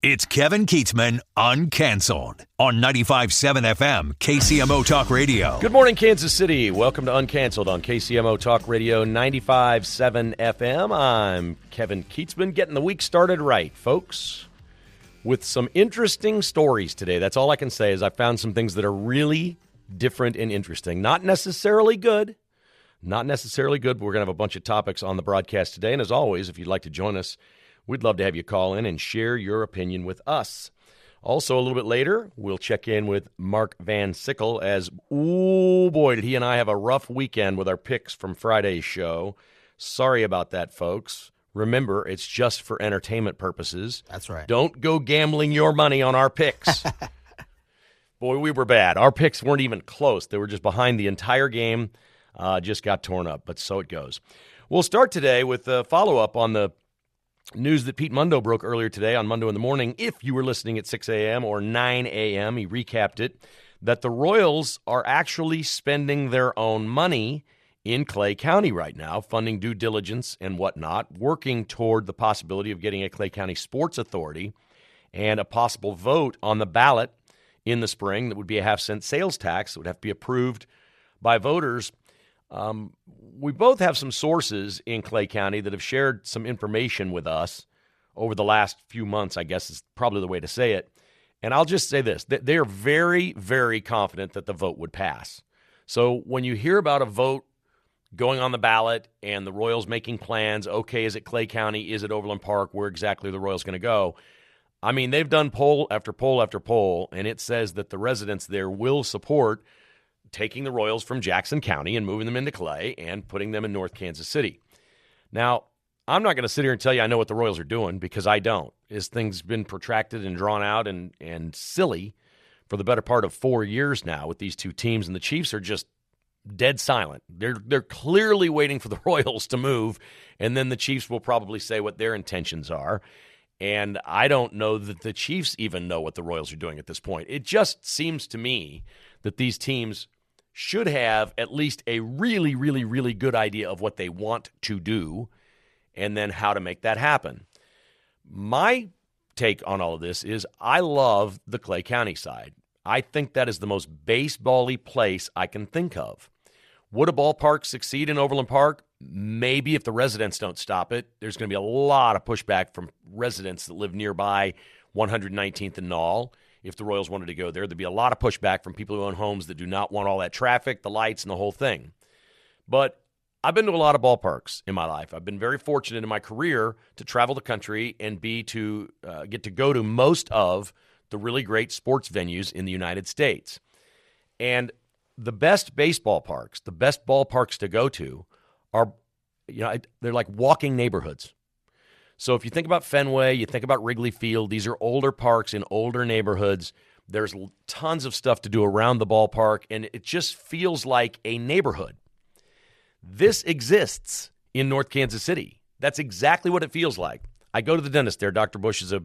It's Kevin Keatsman Uncanceled on 95.7 FM KCMO Talk Radio. Good morning, Kansas City. Welcome to Uncanceled on KCMO Talk Radio 95.7 FM. I'm Kevin Keatsman, getting the week started right, folks, with some interesting stories today. That's all I can say is I found some things that are really different and interesting. Not necessarily good. Not necessarily good, but we're going to have a bunch of topics on the broadcast today. And as always, if you'd like to join us, we'd love to have you call in and share your opinion with us. Also, a little bit later, we'll check in with Mark Van Sickle as, oh boy, did he and I have a rough weekend with our picks from Friday's show. Sorry about that, folks. Remember, it's just for entertainment purposes. That's right. Don't go gambling your money on our picks. Boy, we were bad. Our picks weren't even close. They were just behind the entire game. Just got torn up, but so it goes. We'll start today with a follow-up on the news that Pete Mundo broke earlier today on Mundo in the Morning. If you were listening at 6 a.m. or 9 a.m., he recapped it, that the Royals are actually spending their own money in Clay County right now, funding due diligence and whatnot, working toward the possibility of getting a Clay County Sports Authority and a possible vote on the ballot in the spring that would be a half-cent sales tax that would have to be approved by voters. We both have some sources in Clay County that have shared some information with us over the last few months, I guess is probably the way to say it. And I'll just say this, they are very, very confident that the vote would pass. So when you hear about a vote going on the ballot and the Royals making plans, okay, is it Clay County, is it Overland Park, where exactly are the Royals going to go? I mean, they've done poll after poll after poll, and it says that the residents there will support taking the Royals from Jackson County and moving them into Clay and putting them in North Kansas City. Now, I'm not going to sit here and tell you I know what the Royals are doing because I don't. This thing's been protracted and drawn out and silly for the better part of 4 years now with these two teams, and the Chiefs are just dead silent. They're clearly waiting for the Royals to move, and then the Chiefs will probably say what their intentions are. And I don't know that the Chiefs even know what the Royals are doing at this point. It just seems to me that these teams should have at least a really, really, really good idea of what they want to do and then how to make that happen. My take on all of this is I love the Clay County side. I think that is the most baseball-y place I can think of. Would a ballpark succeed in Overland Park? Maybe if the residents don't stop it. There's going to be a lot of pushback from residents that live nearby 119th and Knoll. If the Royals wanted to go there, there'd be a lot of pushback from people who own homes that do not want all that traffic, the lights, and the whole thing. But I've been to a lot of ballparks in my life. I've been very fortunate in my career to travel the country and get to go to most of the really great sports venues in the United States. And the best baseball parks, the best ballparks to go to are, they're like walking neighborhoods. So if you think about Fenway, you think about Wrigley Field, these are older parks in older neighborhoods. There's tons of stuff to do around the ballpark, and it just feels like a neighborhood. This exists in North Kansas City. That's exactly what it feels like. I go to the dentist there. Dr. Bush is a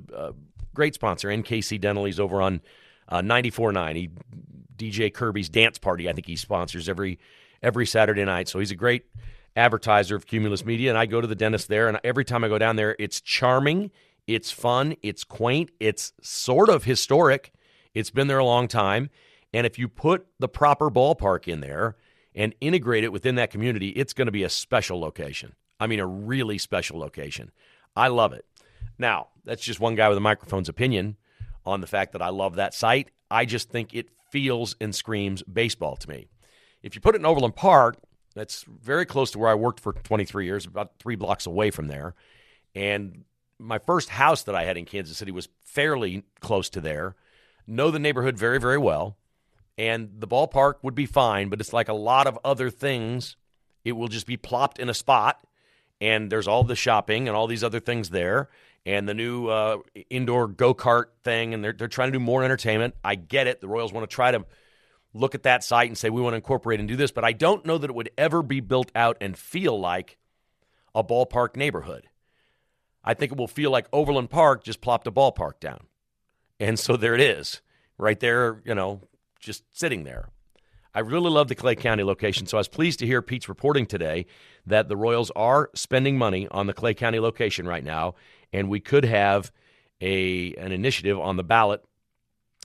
great sponsor. NKC Dental, he's over on 94.9. DJ Kirby's dance party, I think he sponsors every Saturday night. So he's a great advertiser of Cumulus Media, and I go to the dentist there, and every time I go down there, it's charming, it's fun, it's quaint, it's sort of historic. It's been there a long time, and if you put the proper ballpark in there and integrate it within that community, it's going to be a special location. I mean, a really special location. I love it. Now, that's just one guy with a microphone's opinion on the fact that I love that site. I just think it feels and screams baseball to me. If you put it in Overland Park, that's very close to where I worked for 23 years, about 3 blocks away from there. And my first house that I had in Kansas City was fairly close to there. Know the neighborhood very, very well. And the ballpark would be fine, but it's like a lot of other things. It will just be plopped in a spot, and there's all the shopping and all these other things there, and the new indoor go-kart thing, and they're trying to do more entertainment. I get it. The Royals want to try to look at that site and say, we want to incorporate and do this, but I don't know that it would ever be built out and feel like a ballpark neighborhood. I think it will feel like Overland Park just plopped a ballpark down. And so there it is, right there, just sitting there. I really love the Clay County location, so I was pleased to hear Pete's reporting today that the Royals are spending money on the Clay County location right now, and we could have an initiative on the ballot,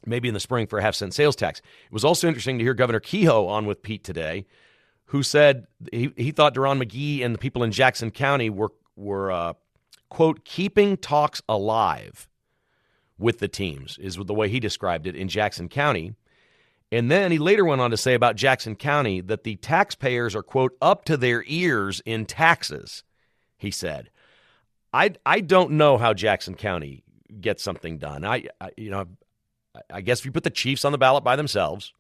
maybe in the spring, for a half-cent sales tax. It was also interesting to hear Governor Kehoe on with Pete today, who said he thought Deron McGee and the people in Jackson County were quote, keeping talks alive with the teams, is the way he described it in Jackson County. And then he later went on to say about Jackson County that the taxpayers are, quote, up to their ears in taxes, he said. I don't know how Jackson County gets something done. I guess if you put the Chiefs on the ballot by themselves,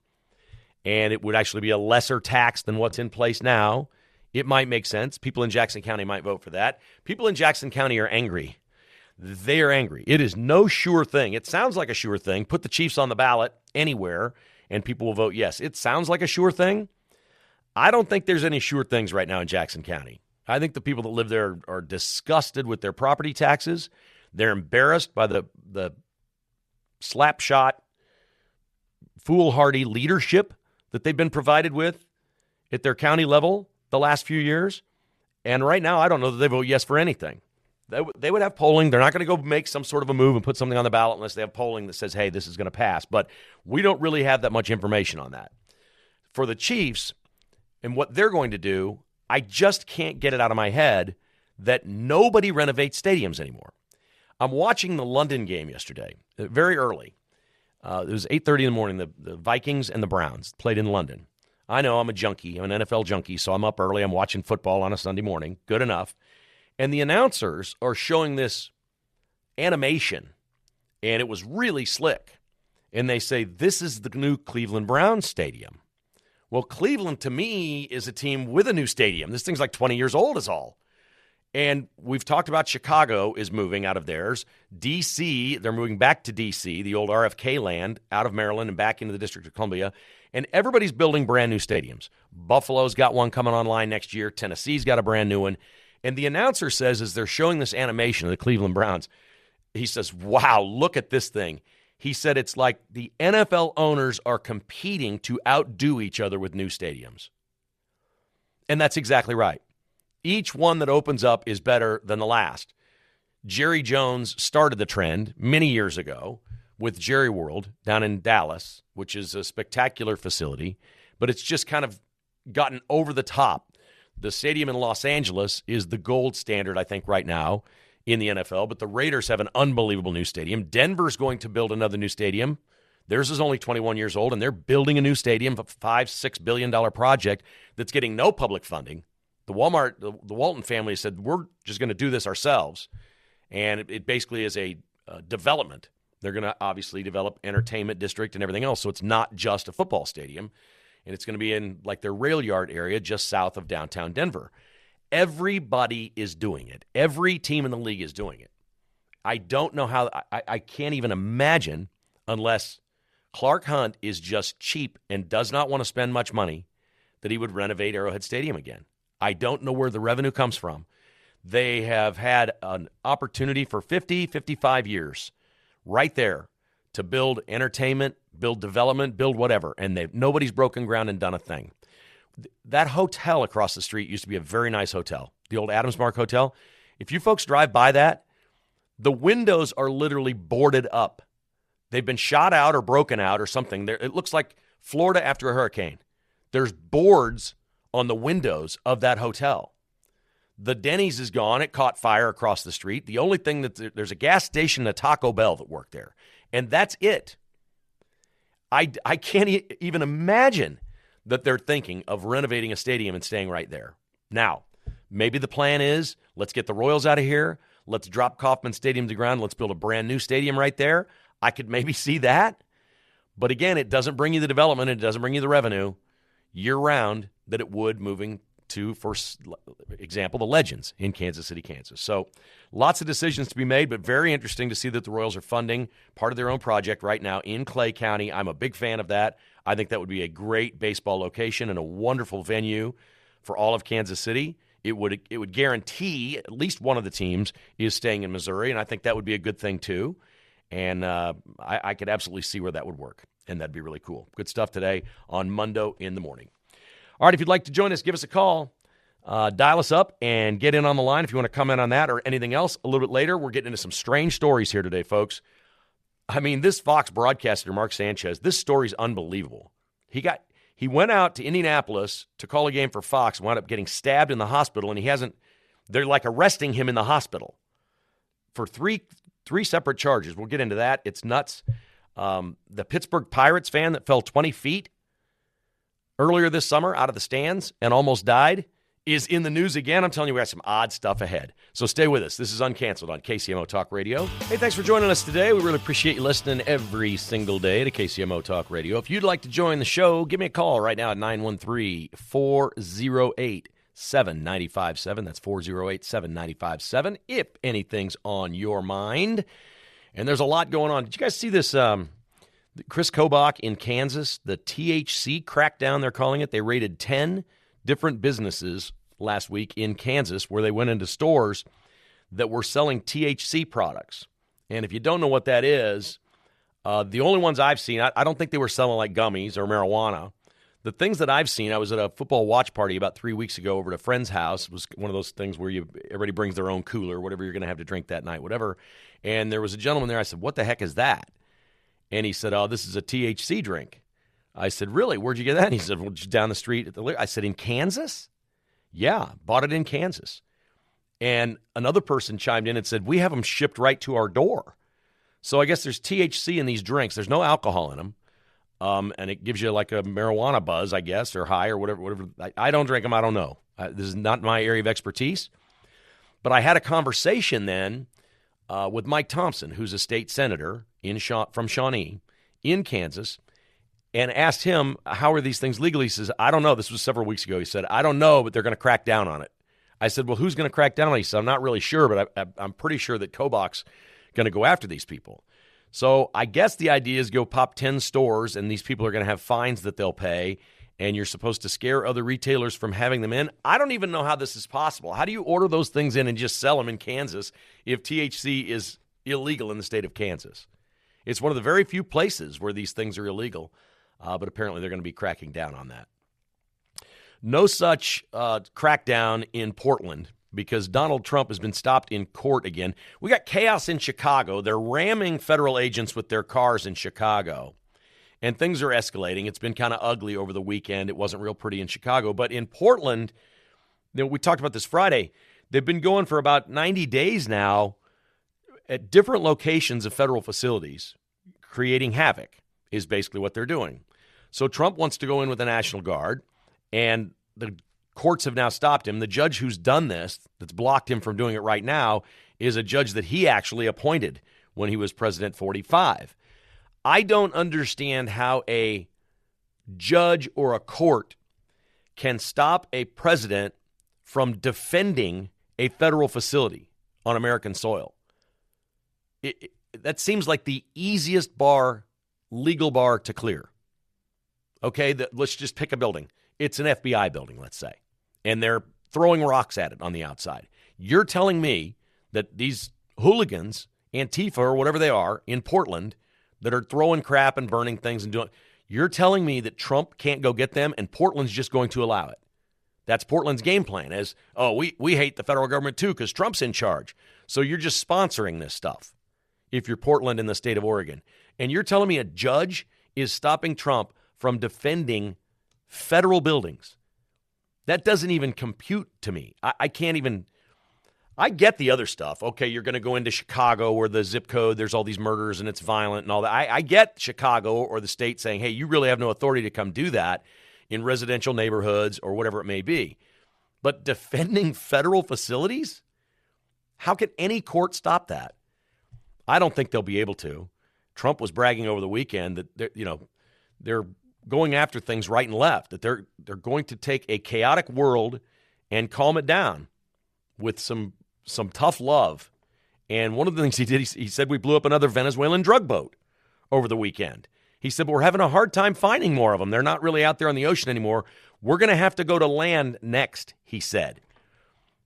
and it would actually be a lesser tax than what's in place now, it might make sense. People in Jackson County might vote for that. People in Jackson County are angry. They are angry. It is no sure thing. It sounds like a sure thing. Put the Chiefs on the ballot anywhere, and people will vote yes. It sounds like a sure thing. I don't think there's any sure things right now in Jackson County. I think the people that live there are disgusted with their property taxes. They're embarrassed by the slapshot, foolhardy leadership that they've been provided with at their county level the last few years. And right now, I don't know that they vote yes for anything. They would have polling. They're not going to go make some sort of a move and put something on the ballot unless they have polling that says, hey, this is going to pass. But we don't really have that much information on that. For the Chiefs and what they're going to do, I just can't get it out of my head that nobody renovates stadiums anymore. I'm watching the London game yesterday, very early. It was 8:30 in the morning. The Vikings and the Browns played in London. I know I'm a junkie. I'm an NFL junkie, so I'm up early. I'm watching football on a Sunday morning. Good enough. And the announcers are showing this animation, and it was really slick. And they say, this is the new Cleveland Browns stadium. Well, Cleveland, to me, is a team with a new stadium. This thing's like 20 years old is all. And we've talked about Chicago is moving out of theirs. D.C., they're moving back to D.C., the old RFK land, out of Maryland and back into the District of Columbia. And everybody's building brand new stadiums. Buffalo's got one coming online next year. Tennessee's got a brand new one. And the announcer says, as they're showing this animation of the Cleveland Browns, he says, wow, look at this thing. He said it's like the NFL owners are competing to outdo each other with new stadiums. And that's exactly right. Each one that opens up is better than the last. Jerry Jones started the trend many years ago with Jerry World down in Dallas, which is a spectacular facility, but it's just kind of gotten over the top. The stadium in Los Angeles is the gold standard, I think, right now in the NFL, but the Raiders have an unbelievable new stadium. Denver's going to build another new stadium. Theirs is only 21 years old, and they're building a new stadium, a $5-6 billion project that's getting no public funding. The Walton family said, we're just going to do this ourselves, and it basically is a development. They're going to obviously develop entertainment district and everything else, so it's not just a football stadium, and it's going to be in like their rail yard area just south of downtown Denver. Everybody is doing it. Every team in the league is doing it. I don't know how – I can't even imagine unless Clark Hunt is just cheap and does not want to spend much money that he would renovate Arrowhead Stadium again. I don't know where the revenue comes from. They have had an opportunity for 50, 55 years right there to build entertainment, build development, build whatever, and nobody's broken ground and done a thing. That hotel across the street used to be a very nice hotel, the old Adams Mark Hotel. If you folks drive by that, the windows are literally boarded up. They've been shot out or broken out or something. It looks like Florida after a hurricane. There's boards on the windows of that hotel. The Denny's is gone. It caught fire across the street. The only thing there's a gas station and a Taco Bell that work there. And that's it. I can't even imagine that they're thinking of renovating a stadium and staying right there. Now, maybe the plan is, let's get the Royals out of here. Let's drop Kauffman Stadium to the ground. Let's build a brand new stadium right there. I could maybe see that. But again, it doesn't bring you the development. It doesn't bring you the revenue year-round that it would moving to, for example, the Legends in Kansas City, Kansas. So lots of decisions to be made, but very interesting to see that the Royals are funding part of their own project right now in Clay County. I'm a big fan of that. I think that would be a great baseball location and a wonderful venue for all of Kansas City. It would guarantee at least one of the teams is staying in Missouri, and I think that would be a good thing too. And I could absolutely see where that would work, and that'd be really cool. Good stuff today on Mundo in the Morning. All right, if you'd like to join us, give us a call. Dial us up and get in on the line if you want to comment on that or anything else. A little bit later, we're getting into some strange stories here today, folks. I mean, this Fox broadcaster, Mark Sanchez, this story's unbelievable. He went out to Indianapolis to call a game for Fox, wound up getting stabbed in the hospital, and they're like arresting him in the hospital for three separate charges. We'll get into that. It's nuts. The Pittsburgh Pirates fan that fell 20 feet earlier this summer out of the stands and almost died is in the news again. I'm telling you, we got some odd stuff ahead. So stay with us. This is Uncanceled on KCMO Talk Radio. Hey, thanks for joining us today. We really appreciate you listening every single day to KCMO Talk Radio. If you'd like to join the show, give me a call right now at 913-408-7957. That's 408-7957 if anything's on your mind. And there's a lot going on. Did you guys see this Chris Kobach in Kansas, the THC crackdown, they're calling it? They raided 10 different businesses last week in Kansas where they went into stores that were selling THC products. And if you don't know what that is, the only ones I've seen, I don't think they were selling like gummies or marijuana. The things that I've seen, I was at a football watch party about 3 weeks ago over at a friend's house. It was one of those things where everybody brings their own cooler, whatever you're going to have to drink that night, whatever. And there was a gentleman there. I said, "What the heck is that?" And he said, "Oh, this is a THC drink." I said, "Really? Where'd you get that?" And he said, "Well, just down the street at the." I said, "In Kansas?" "Yeah, bought it in Kansas." And another person chimed in and said, "We have them shipped right to our door." So I guess there's THC in these drinks. There's no alcohol in them. And it gives you like a marijuana buzz, I guess, or high or whatever. I don't drink them. I don't know. This is not my area of expertise. But I had a conversation then with Mike Thompson, who's a state senator from Shawnee in Kansas, and asked him, how are these things legal? He says, "I don't know." This was several weeks ago. He said, "I don't know, but they're going to crack down on it." I said, "Well, who's going to crack down on it?" He said, "I'm not really sure, but I'm pretty sure that Kobach's going to go after these people." So I guess the idea is go pop 10 stores, and these people are going to have fines that they'll pay, and you're supposed to scare other retailers from having them in. I don't even know how this is possible. How do you order those things in and just sell them in Kansas if THC is illegal in the state of Kansas? It's one of the very few places where these things are illegal, but apparently they're going to be cracking down on that. No such crackdown in Portland because Donald Trump has been stopped in court again. We got chaos in Chicago. They're ramming federal agents with their cars in Chicago, and things are escalating. It's been kind of ugly over the weekend. It wasn't real pretty in Chicago. But in Portland, we talked about this Friday, they've been going for about 90 days now at different locations of federal facilities, creating havoc is basically what they're doing. So Trump wants to go in with the National Guard, and the courts have now stopped him. The judge who's done this, that's blocked him from doing it right now, is a judge that he actually appointed when he was President 45. I don't understand how a judge or a court can stop a president from defending a federal facility on American soil. That seems like the easiest legal bar to clear. Okay, let's just pick a building. It's an FBI building, let's say, and they're throwing rocks at it on the outside. You're telling me that these hooligans, Antifa or whatever they are, in Portland, that are throwing crap and burning things and doing, you're telling me that Trump can't go get them and Portland's just going to allow it. That's Portland's game plan is, oh, we hate the federal government too because Trump's in charge. So you're just sponsoring this stuff if you're Portland in the state of Oregon. And you're telling me a judge is stopping Trump from defending federal buildings. That doesn't even compute to me. I can't even, I get the other stuff. Okay, you're going to go into Chicago where the zip code, there's all these murders and it's violent and all that. I get Chicago or the state saying, hey, you really have no authority to come do that in residential neighborhoods or whatever it may be. But defending federal facilities? How can any court stop that? I don't think they'll be able to. Trump was bragging over the weekend that they're going after things right and left, that they're going to take a chaotic world and calm it down with some tough love. And one of the things he did, he said we blew up another Venezuelan drug boat over the weekend. He said, but we're having a hard time finding more of them. They're not really out there on the ocean anymore. We're going to have to go to land next, he said.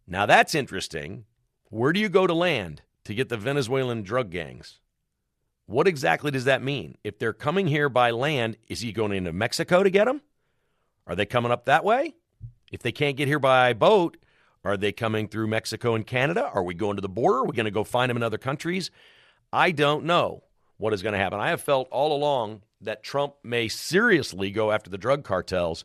Now that's interesting. Where do you go to land to get the Venezuelan drug gangs? What exactly does that mean? If they're coming here by land, is he going into Mexico to get them? Are they coming up that way? If they can't get here by boat, are they coming through Mexico and Canada? Are we going to the border? Are we going to go find them in other countries? I don't know what is going to happen. I have felt all along that Trump may seriously go after the drug cartels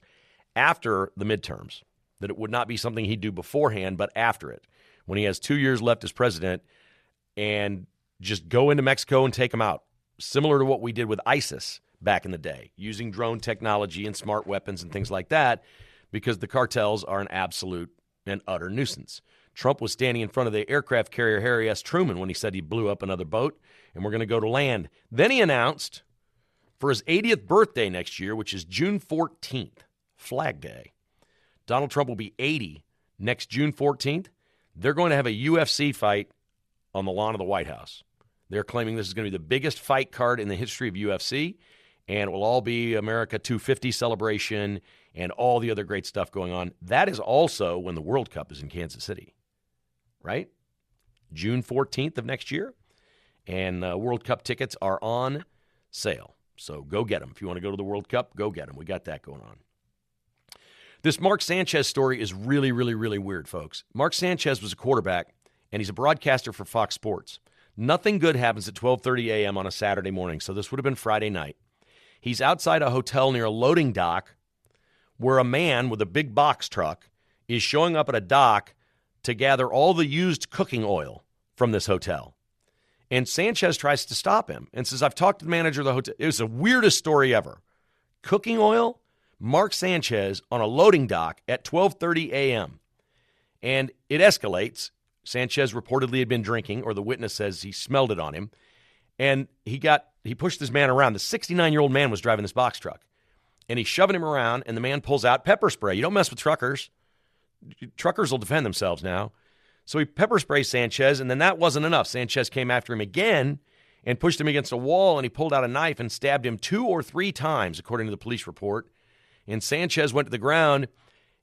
after the midterms, that it would not be something he'd do beforehand, but after it, when he has 2 years left as president, and just go into Mexico and take them out, similar to what we did with ISIS back in the day, using drone technology and smart weapons and things like that, because the cartels are an absolute and utter nuisance. Trump was standing in front of the aircraft carrier Harry S. Truman when he said he blew up another boat, and we're going to go to land. Then he announced for his 80th birthday next year, which is June 14th, Flag Day, Donald Trump will be 80 next June 14th. They're going to have a UFC fight on the lawn of the White House. They're claiming this is going to be the biggest fight card in the history of UFC, and it will all be America 250 celebration and all the other great stuff going on. That is also when the World Cup is in Kansas City, right? June 14th of next year, and World Cup tickets are on sale. So go get them. If you want to go to the World Cup, go get them. We got that going on. This Mark Sanchez story is really, really, really weird, folks. Mark Sanchez was a quarterback, and he's a broadcaster for Fox Sports. Nothing good happens at 12:30 a.m. on a Saturday morning, so this would have been Friday night. He's outside a hotel near a loading dock where a man with a big box truck is showing up at a dock to gather all the used cooking oil from this hotel. And Sanchez tries to stop him and says, I've talked to the manager of the hotel. It was the weirdest story ever. Cooking oil? Mark Sanchez on a loading dock at 12:30 a.m. And it escalates. Sanchez reportedly had been drinking, or the witness says he smelled it on him. And he pushed this man around. The 69-year-old man was driving this box truck. And he's shoving him around, and the man pulls out pepper spray. You don't mess with truckers. Truckers will defend themselves now. So he pepper sprays Sanchez, and then that wasn't enough. Sanchez came after him again and pushed him against a wall, and he pulled out a knife and stabbed him 2 or 3 times, according to the police report. And Sanchez went to the ground.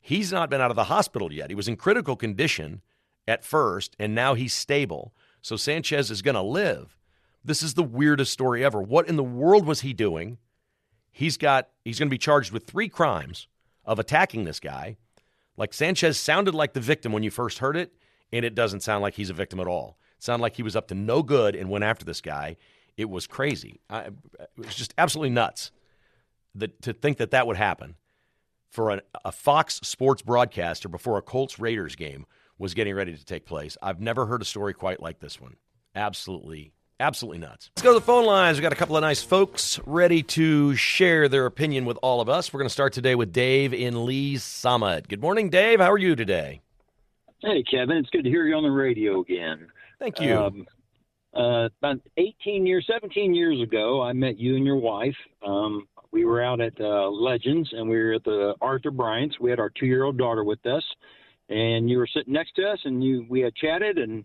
He's not been out of the hospital yet. He was in critical condition at first, and now he's stable. So Sanchez is going to live. This is the weirdest story ever. What in the world was he doing? He's going to be charged with 3 crimes of attacking this guy. Like, Sanchez sounded like the victim when you first heard it, and it doesn't sound like he's a victim at all. It sounded like he was up to no good and went after this guy. It was crazy. It was just absolutely nuts to think that would happen for a Fox Sports broadcaster before a Colts-Raiders game was getting ready to take place. I've never heard a story quite like this one. Absolutely nuts. Let's go to the phone lines. We've got a couple of nice folks ready to share their opinion with all of us. We're going to start today with Dave in Lee's Summit. Good morning, Dave. How are you today? Hey, Kevin. It's good to hear you on the radio again. Thank you. About 17 years ago, I met you and your wife. We were out at Legends, and we were at the Arthur Bryant's. We had our 2-year-old daughter with us, and you were sitting next to us, and we had chatted, and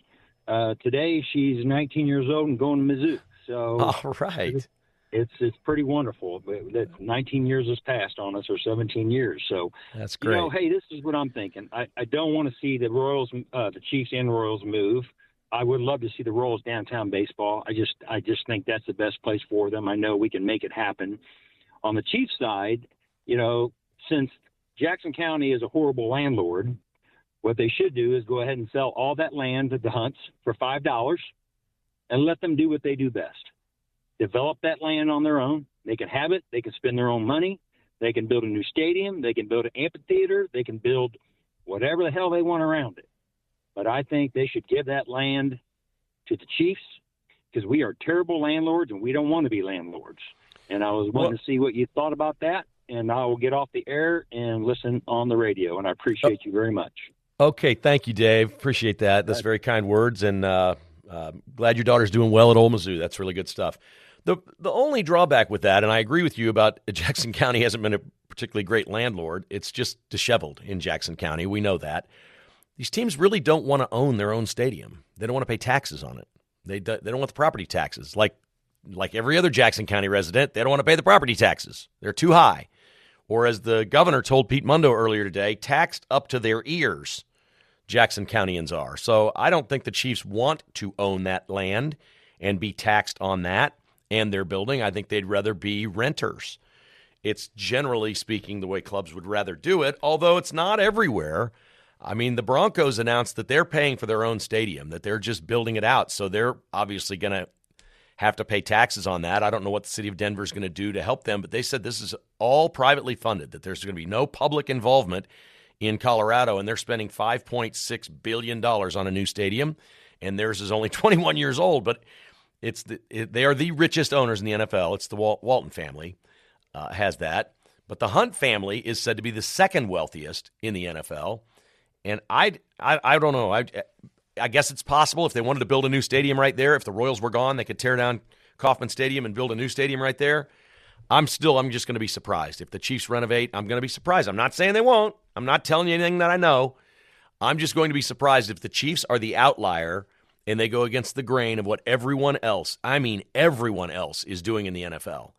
today she's 19 years old and going to Mizzou. So all right. It's pretty wonderful that 19 years has passed on us, or 17 years. So that's great. Hey, this is what I'm thinking. I don't want to see the Royals, the Chiefs and Royals move. I would love to see the Royals downtown baseball. I just think that's the best place for them. I know we can make it happen. On the Chiefs side, since Jackson County is a horrible landlord, what they should do is go ahead and sell all that land to the Hunts for $5 and let them do what they do best. Develop that land on their own. They can have it. They can spend their own money. They can build a new stadium. They can build an amphitheater. They can build whatever the hell they want around it. But I think they should give that land to the Chiefs, because we are terrible landlords and we don't want to be landlords. And I was wanting to see what you thought about that, and I will get off the air and listen on the radio, and I appreciate you very much. Okay, thank you, Dave. Appreciate that. That's very kind words, and glad your daughter's doing well at Ole Mizzou. That's really good stuff. The only drawback with that, and I agree with you about Jackson County hasn't been a particularly great landlord. It's just disheveled in Jackson County. We know that. These teams really don't want to own their own stadium. They don't want to pay taxes on it. They don't want the property taxes. Like every other Jackson County resident, they don't want to pay the property taxes. They're too high. Or as the governor told Pete Mundo earlier today, taxed up to their ears, Jackson Countyans are. So I don't think the Chiefs want to own that land and be taxed on that and their building. I think they'd rather be renters. It's generally speaking the way clubs would rather do it, although it's not everywhere. I mean, the Broncos announced that they're paying for their own stadium, that they're just building it out. So they're obviously going to have to pay taxes on that. I don't know what the city of Denver is going to do to help them, but they said this is all privately funded, that there's going to be no public involvement in Colorado, and they're spending $5.6 billion on a new stadium, and theirs is only 21 years old, but they are the richest owners in the NFL. It's the Walton family has that, but the Hunt family is said to be the second wealthiest in the NFL. And I don't know. I guess it's possible if they wanted to build a new stadium right there. If the Royals were gone, they could tear down Kauffman Stadium and build a new stadium right there. I'm just going to be surprised. If the Chiefs renovate, I'm going to be surprised. I'm not saying they won't. I'm not telling you anything that I know. I'm just going to be surprised if the Chiefs are the outlier and they go against the grain of what everyone else, I mean everyone else, is doing in the NFL.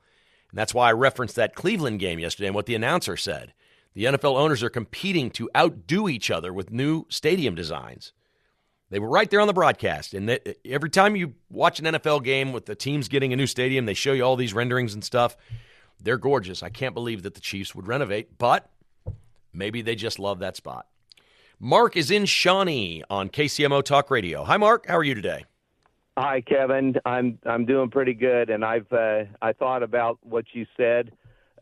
And that's why I referenced that Cleveland game yesterday and what the announcer said. The NFL owners are competing to outdo each other with new stadium designs. They were right there on the broadcast. And every time you watch an NFL game with the teams getting a new stadium, they show you all these renderings and stuff. They're gorgeous. I can't believe that the Chiefs would renovate, but maybe they just love that spot. Mark is in Shawnee on KCMO Talk Radio. Hi, Mark. How are you today? Hi, Kevin. I'm doing pretty good, and I thought about what you said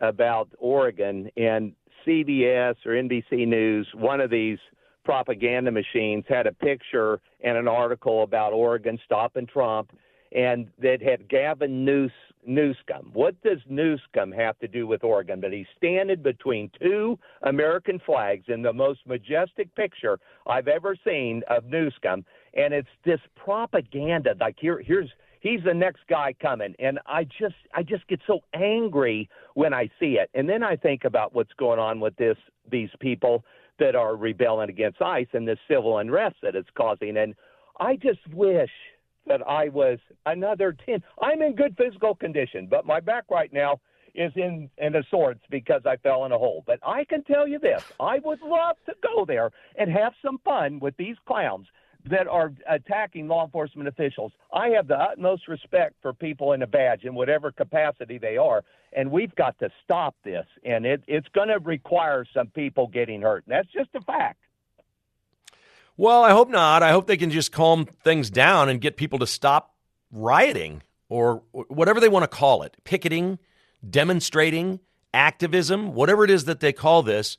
about Oregon, and CBS or NBC News, one of these propaganda machines, had a picture and an article about Oregon stopping Trump, and that had Gavin Newsom. What does Newsom have to do with Oregon? But he's standing between two American flags in the most majestic picture I've ever seen of Newsom, and it's this propaganda. Like he's the next guy coming, and I just get so angry when I see it. And then I think about what's going on with these people that are rebelling against ICE and this civil unrest that it's causing. And I just wish that I was another 10. I'm in good physical condition, but my back right now is in a swords because I fell in a hole. But I can tell you this, I would love to go there and have some fun with these clowns that are attacking law enforcement officials. I have the utmost respect for people in a badge in whatever capacity they are, and we've got to stop this, and it's going to require some people getting hurt, and that's just a fact. Well, I hope not. I hope they can just calm things down and get people to stop rioting or whatever they want to call it, picketing, demonstrating, activism, whatever it is that they call this.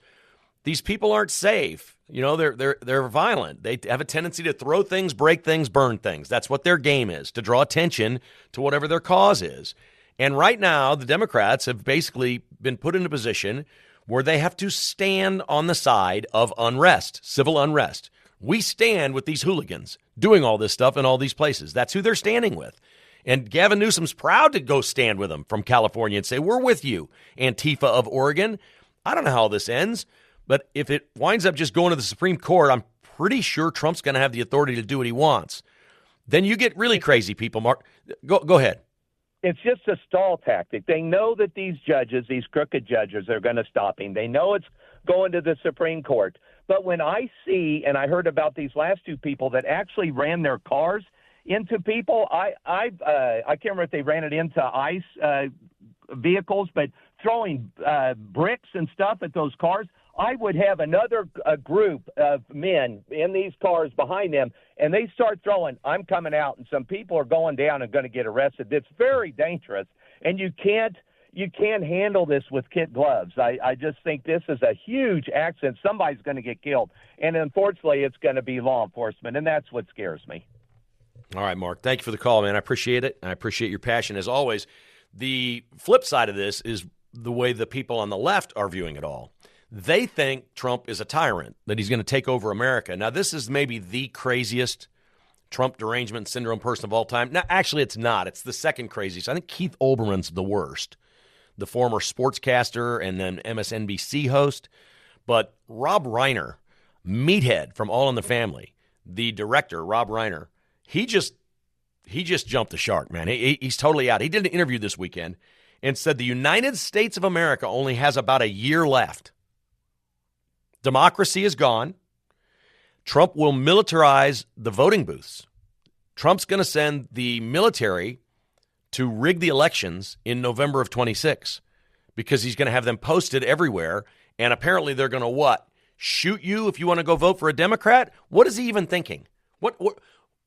These people aren't safe. You know, they're violent. They have a tendency to throw things, break things, burn things. That's what their game is, to draw attention to whatever their cause is. And right now, the Democrats have basically been put in a position where they have to stand on the side of unrest, civil unrest. We stand with these hooligans doing all this stuff in all these places. That's who they're standing with. And Gavin Newsom's proud to go stand with them from California and say, we're with you, Antifa of Oregon. I don't know how this ends. But if it winds up just going to the Supreme Court, I'm pretty sure Trump's going to have the authority to do what he wants. Then you get really crazy people, Mark. Go ahead. It's just a stall tactic. They know that these judges, these crooked judges, are going to stop him. They know it's going to the Supreme Court. But when I see, and I heard about these last two people that actually ran their cars into people, I can't remember if they ran it into ICE vehicles, but throwing bricks and stuff at those cars, I would have another group of men in these cars behind them, and they start throwing, I'm coming out, and some people are going down and going to get arrested. It's very dangerous, and you can't handle this with kid gloves. I just think this is a huge accident. Somebody's going to get killed, and unfortunately it's going to be law enforcement, and that's what scares me. All right, Mark, thank you for the call, man. I appreciate it. I appreciate your passion as always. The flip side of this is the way the people on the left are viewing it all. They think Trump is a tyrant, that he's going to take over America. Now, this is maybe the craziest Trump derangement syndrome person of all time. Now, actually, it's not. It's the second craziest. I think Keith Olbermann's the worst, the former sportscaster and then MSNBC host. But Rob Reiner, meathead from All in the Family, the director, Rob Reiner, he just jumped the shark, man. He's totally out. He did an interview this weekend and said the United States of America only has about a year left. Democracy is gone. Trump will militarize the voting booths. Trump's going to send the military to rig the elections in November of 26 because he's going to have them posted everywhere. And apparently they're going to what? Shoot you if you want to go vote for a Democrat? What is he even thinking?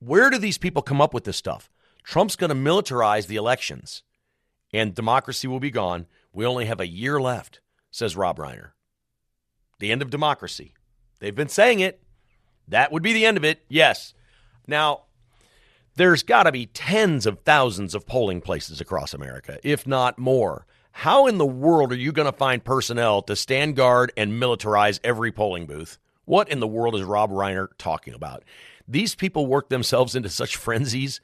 Where do these people come up with this stuff? Trump's going to militarize the elections, and democracy will be gone. We only have a year left, says Rob Reiner. The end of democracy. They've been saying it. That would be the end of it, yes. Now, there's got to be tens of thousands of polling places across America, if not more. How in the world are you going to find personnel to stand guard and militarize every polling booth? What in the world is Rob Reiner talking about? These people work themselves into such frenzies,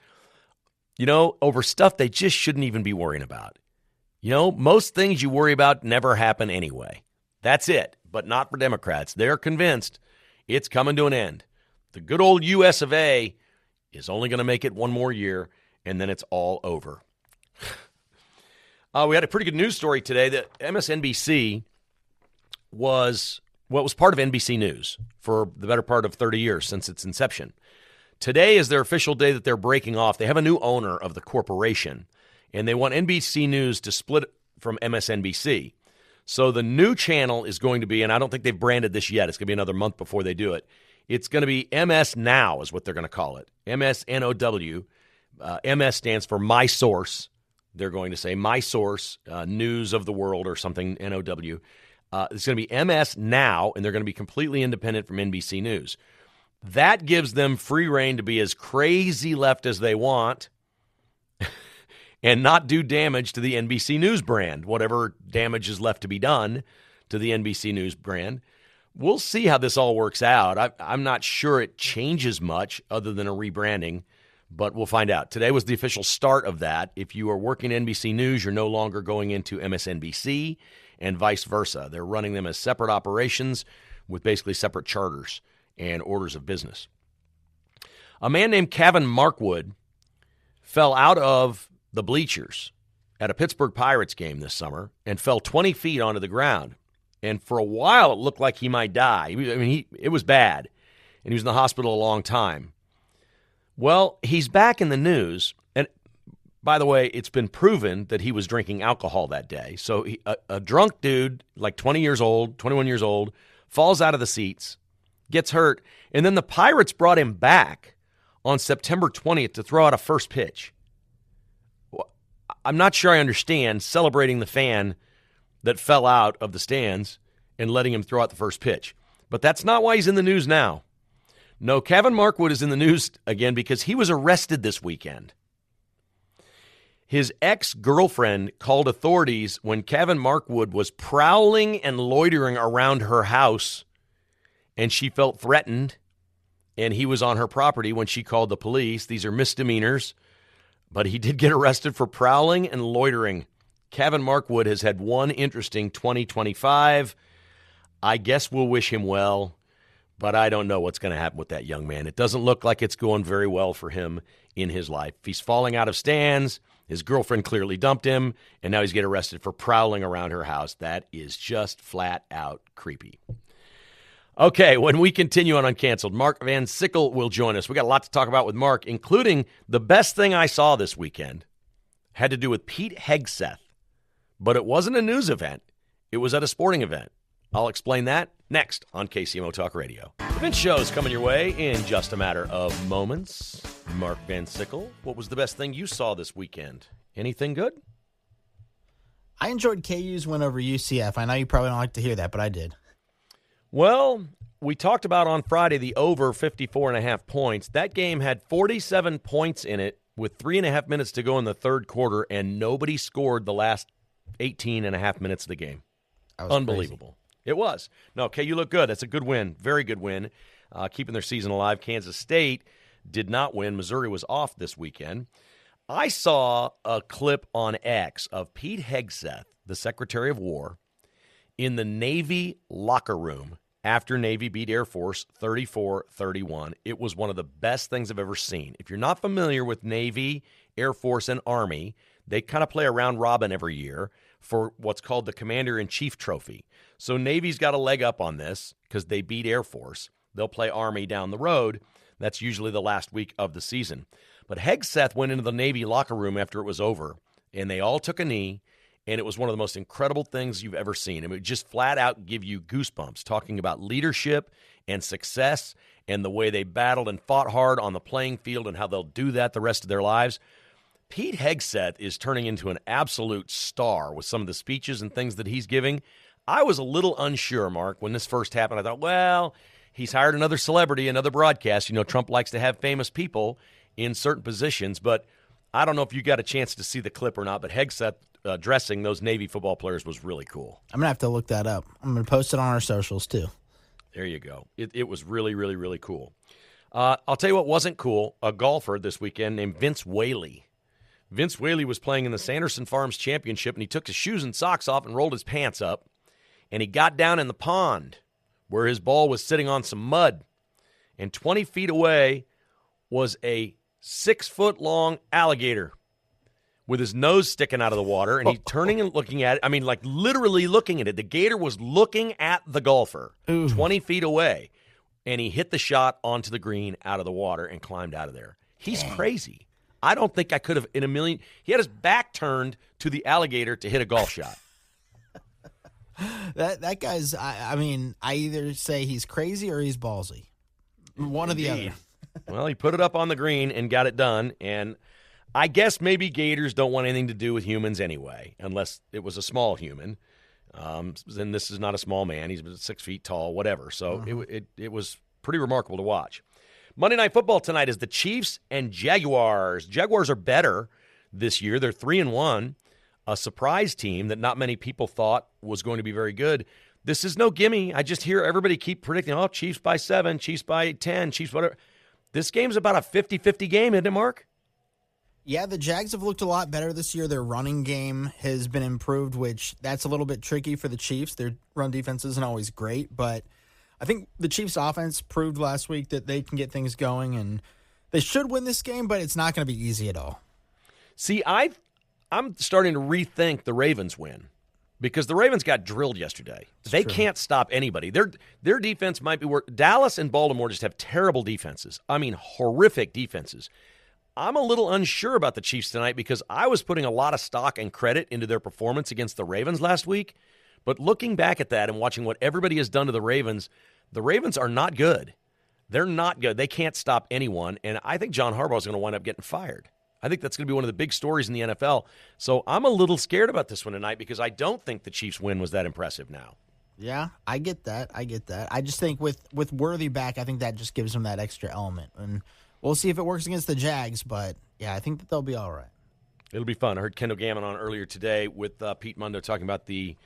over stuff they just shouldn't even be worrying about. Most things you worry about never happen anyway. That's it, but not for Democrats. They're convinced it's coming to an end. The good old U.S. of A. is only going to make it one more year, and then it's all over. We had a pretty good news story today that MSNBC was part of NBC News for the better part of 30 years since its inception. Today is their official day that they're breaking off. They have a new owner of the corporation, and they want NBC News to split from MSNBC. So the new channel is going to be, and I don't think they've branded this yet. It's going to be another month before they do it. It's going to be MS Now is what they're going to call it. MSNOW. MS stands for My Source. They're going to say My Source, News of the World or something, NOW. It's going to be MS Now, and they're going to be completely independent from NBC News. That gives them free rein to be as crazy left as they want and not do damage to the NBC News brand, whatever damage is left to be done to the NBC News brand. We'll see how this all works out. I'm not sure it changes much other than a rebranding, but we'll find out. Today was the official start of that. If you are working NBC News, you're no longer going into MSNBC and vice versa. They're running them as separate operations with basically separate charters and orders of business. A man named Kevin Markwood fell out of the bleachers at a Pittsburgh Pirates game this summer and fell 20 feet onto the ground. And for a while, it looked like he might die. It was bad, and he was in the hospital a long time. Well, he's back in the news, and by the way, it's been proven that he was drinking alcohol that day. So a drunk dude, like 21 years old, falls out of the seats, gets hurt, and then the Pirates brought him back on September 20th to throw out a first pitch. I'm not sure I understand celebrating the fan that fell out of the stands and letting him throw out the first pitch. But that's not why he's in the news now. No, Kevin Markwood is in the news again because he was arrested this weekend. His ex-girlfriend called authorities when Kevin Markwood was prowling and loitering around her house, and she felt threatened, and he was on her property when she called the police. These are misdemeanors, but he did get arrested for prowling and loitering. Kevin Markwood has had one interesting 2025. I guess we'll wish him well, but I don't know what's going to happen with that young man. It doesn't look like it's going very well for him in his life. He's falling out of stands. His girlfriend clearly dumped him, and now he's getting arrested for prowling around her house. That is just flat out creepy. Okay, when we continue on Uncanceled, Mark Van Sickle will join us. We got a lot to talk about with Mark, including the best thing I saw this weekend had to do with Pete Hegseth. But it wasn't a news event. It was at a sporting event. I'll explain that next on KCMO Talk Radio. The Vince Show is coming your way in just a matter of moments. Mark Van Sickle, what was the best thing you saw this weekend? Anything good? I enjoyed KU's win over UCF. I know you probably don't like to hear that, but I did. Well, we talked about on Friday the over 54.5 points. That game had 47 points in it with 3.5 minutes to go in the third quarter, and nobody scored the last 18.5 minutes of the game. Unbelievable. Crazy. It was. No, KU looked good. That's a good win. Very good win. Keeping their season alive. Kansas State did not win. Missouri was off this weekend. I saw a clip on X of Pete Hegseth, the Secretary of War, in the Navy locker room after Navy beat Air Force 34-31. It was one of the best things I've ever seen. If you're not familiar with Navy, Air Force, and Army, they kind of play a round robin every year for what's called the Commander-in-Chief Trophy. So Navy's got a leg up on this because they beat Air Force. They'll play Army down the road. That's usually the last week of the season. But Hegseth went into the Navy locker room after it was over, and they all took a knee, and it was one of the most incredible things you've ever seen. It would just flat out give you goosebumps talking about leadership and success and the way they battled and fought hard on the playing field and how they'll do that the rest of their lives. Pete Hegseth is turning into an absolute star with some of the speeches and things that he's giving. I was a little unsure, Mark, when this first happened. I thought, well, he's hired another celebrity, another broadcast. You know, Trump likes to have famous people in certain positions, but I don't know if you got a chance to see the clip or not, but Hegseth addressing those Navy football players was really cool. I'm going to have to look that up. I'm going to post it on our socials, too. There you go. It was really, really, really cool. I'll tell you what wasn't cool. A golfer this weekend named Vince Whaley. Vince Whaley was playing in the Sanderson Farms Championship, and he took his shoes and socks off and rolled his pants up, and he got down in the pond where his ball was sitting on some mud, and 20 feet away was a 6-foot-long alligator with his nose sticking out of the water, and he's turning and looking at it. I mean, like literally looking at it. The gator was looking at the golfer 20 feet away, and he hit the shot onto the green out of the water and climbed out of there. He's crazy. I don't think I could have in a million. He had his back turned to the alligator to hit a golf shot. That guy's, I mean, I either say he's crazy or he's ballsy. One or the other. Well, he put it up on the green and got it done, and I guess maybe gators don't want anything to do with humans anyway, unless it was a small human. Then this is not a small man. He's 6 feet tall, whatever. So it was pretty remarkable to watch. Monday Night Football tonight is the Chiefs and Jaguars. Jaguars are better this year. They're 3-1, a surprise team that not many people thought was going to be very good. This is no gimme. I just hear everybody keep predicting, oh, Chiefs by 7, Chiefs by 10, Chiefs whatever. This game's about a 50-50 game, isn't it, Mark? Yeah, the Jags have looked a lot better this year. Their running game has been improved, which that's a little bit tricky for the Chiefs. Their run defense isn't always great, but I think the Chiefs' offense proved last week that they can get things going, and they should win this game, but it's not going to be easy at all. See, I'm starting to rethink the Ravens win because the Ravens got drilled yesterday. They can't stop anybody. Their defense might be worse. Dallas and Baltimore just have terrible defenses. I mean, horrific defenses. I'm a little unsure about the Chiefs tonight because I was putting a lot of stock and credit into their performance against the Ravens last week. But looking back at that and watching what everybody has done to the Ravens are not good. They're not good. They can't stop anyone, and I think John Harbaugh is going to wind up getting fired. I think that's going to be one of the big stories in the NFL. So I'm a little scared about this one tonight because I don't think the Chiefs' win was that impressive now. Yeah, I get that. I just think with Worthy back, I think that just gives them that extra element. And we'll see if it works against the Jags, but, yeah, I think that they'll be all right. It'll be fun. I heard Kendall Gammon on earlier today with Pete Mundo talking about the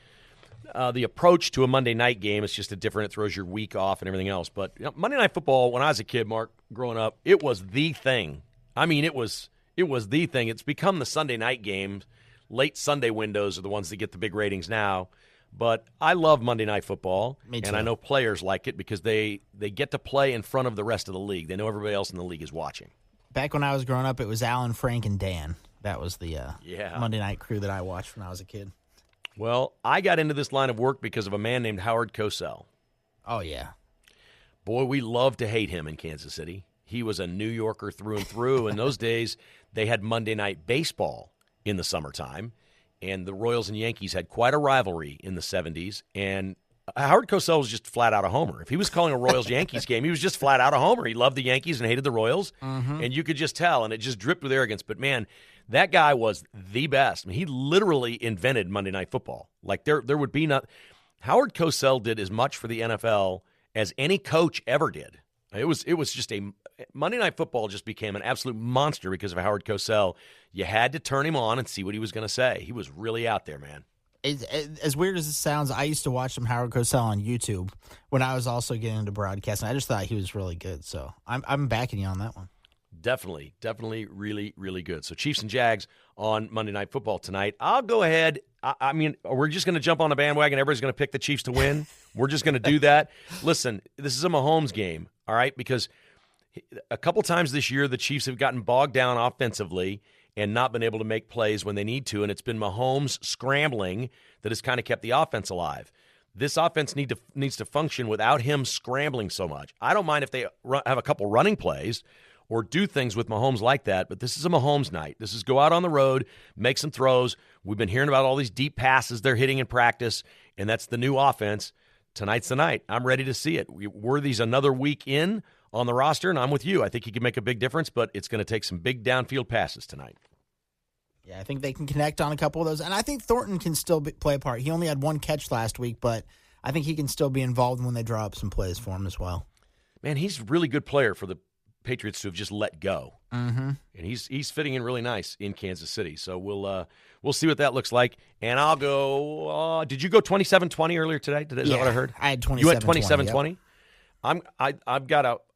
approach to a Monday night game. It's just it throws your week off and everything else. But Monday Night Football, when I was a kid, Mark, growing up, it was the thing. I mean, it was the thing. It's become the Sunday night game. Late Sunday windows are the ones that get the big ratings now. But I love Monday Night Football, and I know players like it because they get to play in front of the rest of the league. They know everybody else in the league is watching. Back when I was growing up, it was Alan, Frank, and Dan. That was the Monday night crew that I watched when I was a kid. Well, I got into this line of work because of a man named Howard Cosell. Oh, yeah. Boy, we love to hate him in Kansas City. He was a New Yorker through and through. In those days, they had Monday Night Baseball in the summertime, and the Royals and Yankees had quite a rivalry in the 70s. And Howard Cosell was just flat out a homer. If he was calling a Royals-Yankees game, he was just flat out a homer. He loved the Yankees and hated the Royals, and you could just tell, and it just dripped with arrogance. But, man, that guy was the best. I mean, he literally invented Monday Night Football. Like, there would be not – Howard Cosell did as much for the NFL as any coach ever did. It was just a – Monday Night Football just became an absolute monster because of Howard Cosell. You had to turn him on and see what he was going to say. He was really out there, man. As weird as it sounds, I used to watch some Howard Cosell on YouTube when I was also getting into broadcasting. I just thought he was really good, so I'm backing you on that one. Definitely really, really good. So Chiefs and Jags on Monday Night Football tonight. I'll go ahead. I mean, we're just going to jump on the bandwagon. Everybody's going to pick the Chiefs to win. We're just going to do that. Listen, this is a Mahomes game, all right, because a couple times this year the Chiefs have gotten bogged down offensively and not been able to make plays when they need to, and it's been Mahomes scrambling that has kind of kept the offense alive. This offense needs to function without him scrambling so much. I don't mind if they have a couple running plays or do things with Mahomes like that, but this is a Mahomes night. This is go out on the road, make some throws. We've been hearing about all these deep passes they're hitting in practice, and that's the new offense. Tonight's the night. I'm ready to see it. Worthy's another week in on the roster, and I'm with you. I think he can make a big difference, but it's going to take some big downfield passes tonight. Yeah, I think they can connect on a couple of those, and I think Thornton can still play a part. He only had one catch last week, but I think he can still be involved when they draw up some plays for him as well. Man, he's a really good player for the Patriots to have just let go. Mm-hmm. And he's fitting in really nice in Kansas City. So we'll see what that looks like. And I'll go did you go 27-20 earlier today? Is that what I heard? I had 27-20. You had 27-20? Yep.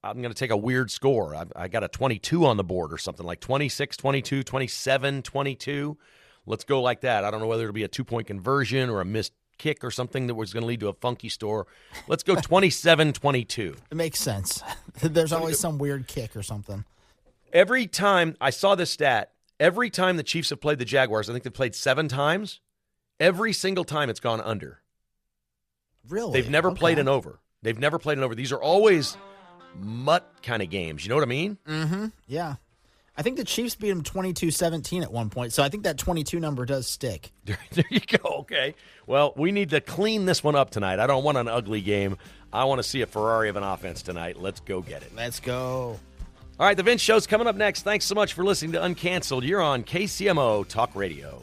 I'm going to take a weird score. I got a 22 on the board or something like 26-22, 27-22. Let's go like that. I don't know whether it'll be a 2-point conversion or a missed kick or something that was going to lead to a funky score. Let's go 27-22. It makes sense. There's always some weird kick or something. Every time I saw this stat, every time the Chiefs have played the Jaguars, I think they've played 7 times. Every single time it's gone under. Really? They've never played an over. They've never played an over. These are always mutt kind of games. You know what I mean? Mm-hmm. Yeah. I think the Chiefs beat them 22-17 at one point, so I think that 22 number does stick. There you go. Okay. Well, we need to clean this one up tonight. I don't want an ugly game. I want to see a Ferrari of an offense tonight. Let's go get it. Let's go. All right, the Vince Show's coming up next. Thanks so much for listening to Uncanceled. You're on KCMO Talk Radio.